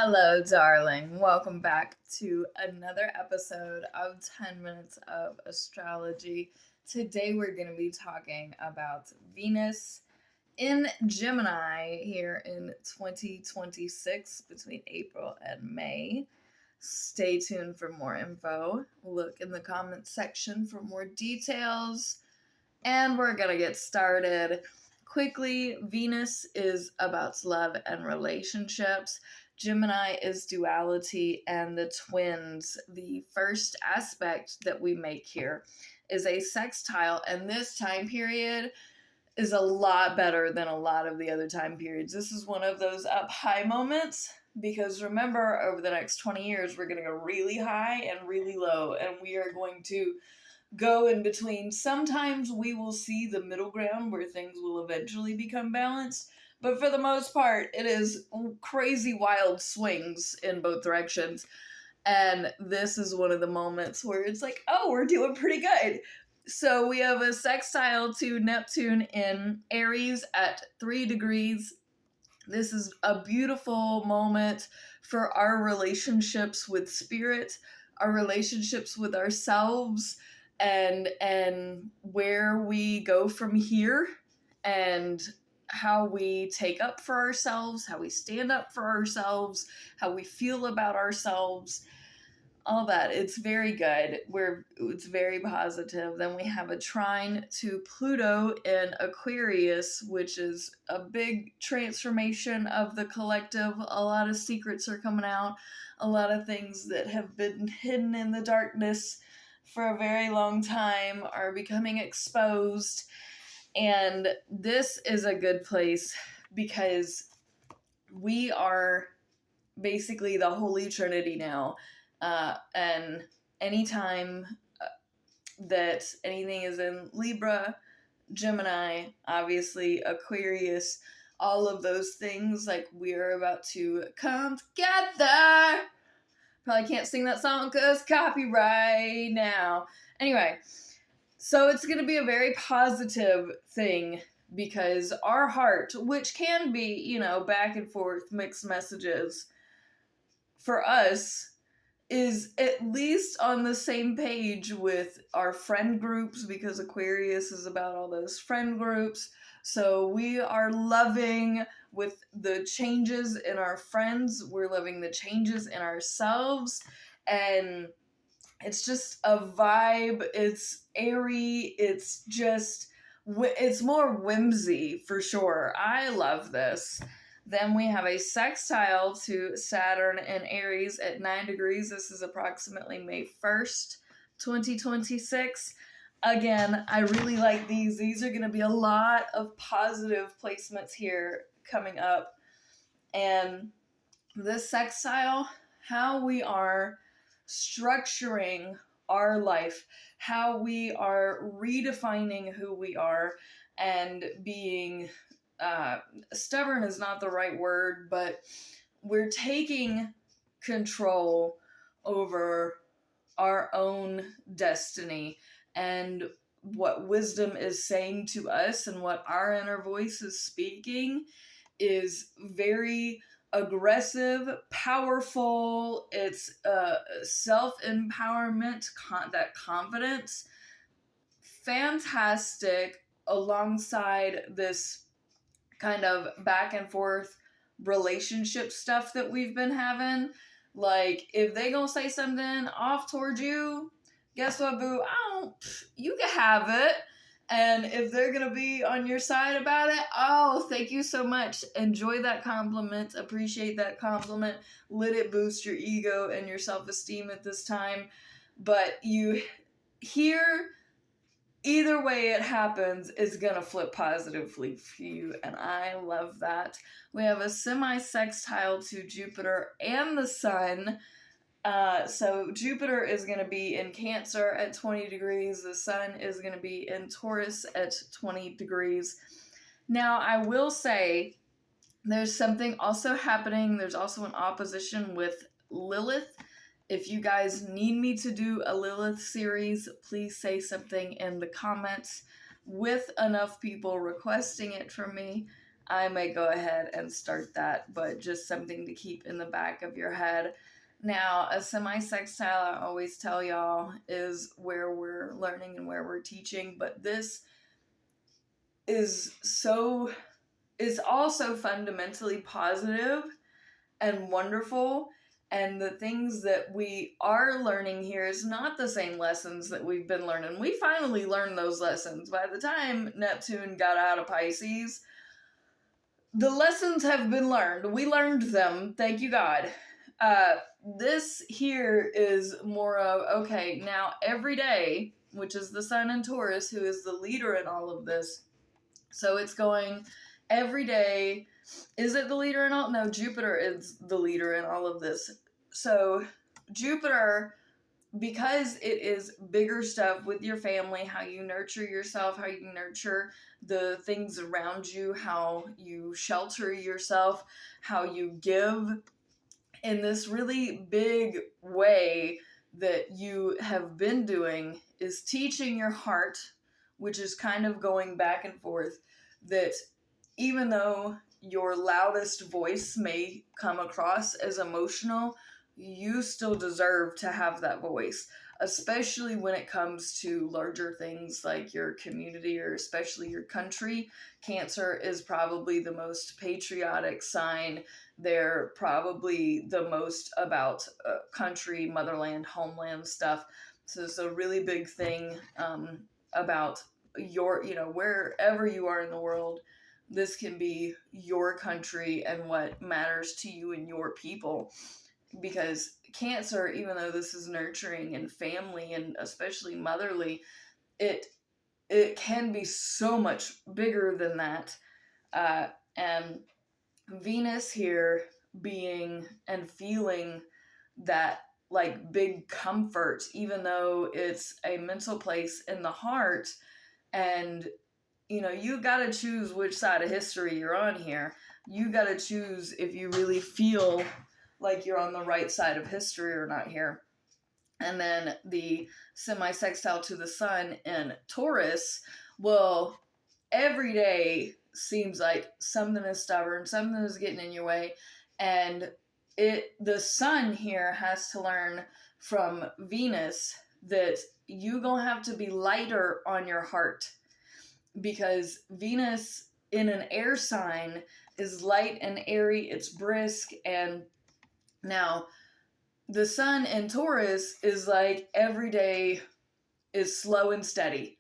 Hello, darling. Welcome back to another episode of 10 Minutes of Astrology. Today, we're going to be talking about Venus in Gemini here in 2026 between April and May. Stay tuned for more info. Look in the comments section for more details. And we're going to get started. Quickly, Venus is about love and relationships. Gemini is duality and the twins. The first aspect that we make here is a sextile, and this time period is a lot better than a lot of the other time periods. This is one of those up high moments because remember, over the next 20 years, we're going to go really high and really low, and we are going to go in between. Sometimes we will see the middle ground where things will eventually become balanced, but for the most part, it is crazy wild swings in both directions. And this is one of the moments where it's like, oh, we're doing pretty good. So we have a sextile to Neptune in Aries at 3 degrees. This is a beautiful moment for our relationships with spirit, our relationships with ourselves, and where we go from here, and how we take up for ourselves, how we stand up for ourselves, how we feel about ourselves, all that. It's very good. It's very positive. Then we have a trine to Pluto in Aquarius, which is a big transformation of the collective. A lot of secrets are coming out. A lot of things that have been hidden in the darkness for a very long time are becoming exposed. And this is a good place because we are basically the Holy Trinity now. And anytime that anything is in Libra, Gemini, obviously Aquarius, all of those things, like we're about to come together. Probably can't sing that song because copyright now. Anyway, so it's going to be a very positive thing because our heart, which can be, back and forth, mixed messages, for us, is at least on the same page with our friend groups, because Aquarius is about all those friend groups. So we are loving with the changes in our friends. We're loving the changes in ourselves. And it's just a vibe. It's airy. It's just, it's more whimsy for sure. I love this. Then we have a sextile to Saturn and Aries at 9 degrees. This is approximately May 1st, 2026. Again, I really like these. These are going to be a lot of positive placements here coming up. And this sextile, how we are structuring our life, how we are redefining who we are, and being stubborn is not the right word, but we're taking control over our own destiny and what wisdom is saying to us, and what our inner voice is speaking is very aggressive, powerful. It's self-empowerment, that confidence, fantastic, alongside this kind of back and forth relationship stuff that we've been having. Like, if they gonna say something off towards you, guess what, boo? You can have it. And if they're gonna be on your side about it, oh, thank you so much. Enjoy that compliment. Appreciate that compliment. Let it boost your ego and your self-esteem at this time. But you hear, either way it happens is gonna flip positively for you, and I love that. We have a semi-sextile to Jupiter and the Sun. So Jupiter is going to be in Cancer at 20 degrees. The Sun is going to be in Taurus at 20 degrees. Now, I will say there's something also happening. There's also an opposition with Lilith. If you guys need me to do a Lilith series, please say something in the comments. With enough people requesting it from me, I may go ahead and start that, but just something to keep in the back of your head. Now, a semi-sextile, I always tell y'all, is where we're learning and where we're teaching, but this is also fundamentally positive and wonderful. And the things that we are learning here is not the same lessons that we've been learning. We finally learned those lessons. By the time Neptune got out of Pisces, the lessons have been learned. We learned them. Thank you, God. This here is more of, okay, now every day, which is the sun in Taurus, who is the leader in all of this. So it's going every day. Is it the leader in all? No, Jupiter is the leader in all of this. So Jupiter, because it is bigger stuff with your family, how you nurture yourself, how you nurture the things around you, how you shelter yourself, how you give in this really big way that you have been doing, is teaching your heart, which is kind of going back and forth, that even though your loudest voice may come across as emotional, you still deserve to have that voice, especially when it comes to larger things like your community or especially your country. Cancer is probably the most patriotic sign. They're probably the most about country, motherland, homeland stuff. So it's a really big thing about your, wherever you are in the world, this can be your country and what matters to you and your people. Because Cancer, even though this is nurturing and family and especially motherly, it can be so much bigger than that. And Venus here being and feeling that like big comfort, even though it's a mental place in the heart. And you got to choose which side of history you're on here. You got to choose if you really feel like you're on the right side of history or not here. And then the semi-sextile to the sun in Taurus, well, every day seems like something is stubborn, something is getting in your way, and the sun here has to learn from Venus that you gonna have to be lighter on your heart, because Venus in an air sign is light and airy, it's brisk. And now the sun in Taurus is like every day is slow and steady.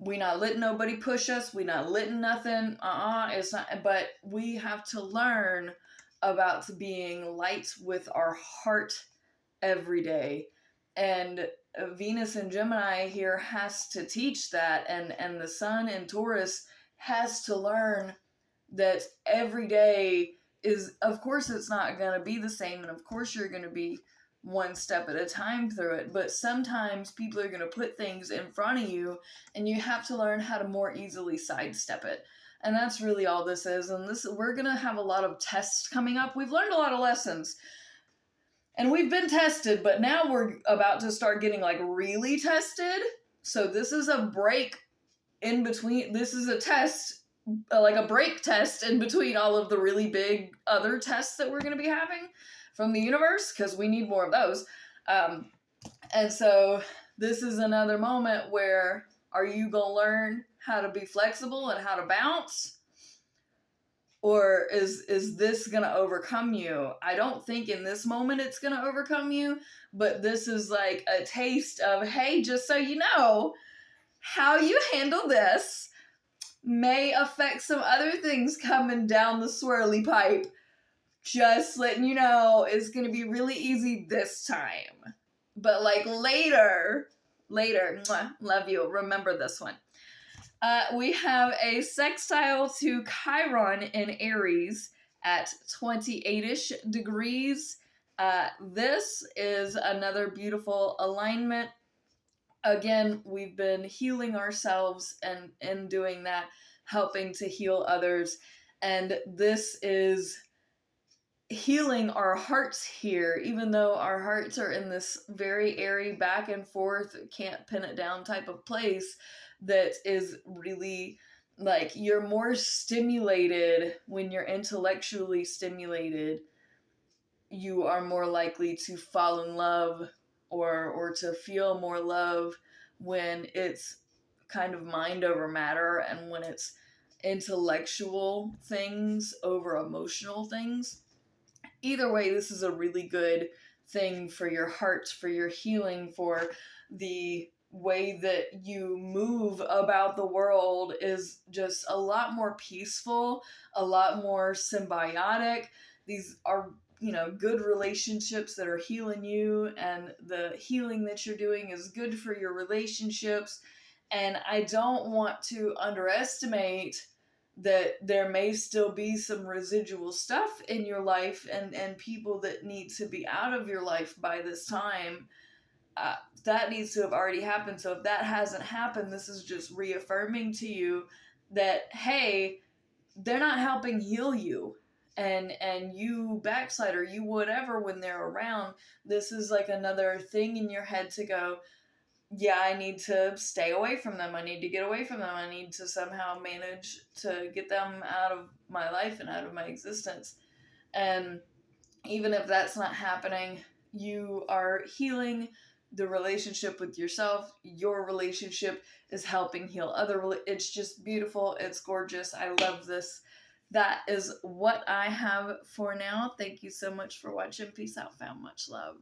We not letting nobody push us. We not letting nothing. It's not. But we have to learn about being light with our heart every day. And Venus and Gemini here has to teach that. And the sun in Taurus has to learn that every day is, of course, it's not going to be the same. And of course, you're going to be one step at a time through it, but sometimes people are going to put things in front of you and you have to learn how to more easily sidestep it. And that's really all this is. And we're going to have a lot of tests coming up. We've learned a lot of lessons and we've been tested, but now we're about to start getting like really tested. So this is a break in between. This is a test, like a break test in between all of the really big other tests that we're going to be having from the universe, because we need more of those. And so this is another moment where, are you going to learn how to be flexible and how to bounce? Or is this going to overcome you? I don't think in this moment it's going to overcome you, but this is like a taste of, hey, just so you know, how you handle this may affect some other things coming down the swirly pipe. Just letting you know, it's going to be really easy this time. But like later, mwah, love you, remember this one. We have a sextile to Chiron in Aries at 28-ish degrees. This is another beautiful alignment. Again, we've been healing ourselves, and in doing that, helping to heal others. And this is healing our hearts here, even though our hearts are in this very airy back and forth, can't pin it down type of place that is really like you're more stimulated when you're intellectually stimulated. You are more likely to fall in love or to feel more love when it's kind of mind over matter, and when it's intellectual things over emotional things. Either way, this is a really good thing for your heart, for your healing, for the way that you move about the world is just a lot more peaceful, a lot more symbiotic. These are, good relationships that are healing you, and the healing that you're doing is good for your relationships. And I don't want to underestimate that there may still be some residual stuff in your life, and people that need to be out of your life by this time. That needs to have already happened. So if that hasn't happened, this is just reaffirming to you that, hey, they're not helping heal you. And you backslide, or you whatever, when they're around, this is like another thing in your head to go, yeah, I need to stay away from them. I need to get away from them. I need to somehow manage to get them out of my life and out of my existence. And even if that's not happening, you are healing the relationship with yourself. Your relationship is helping heal it's just beautiful. It's gorgeous. I love this. That is what I have for now. Thank you so much for watching. Peace out, fam. Much love.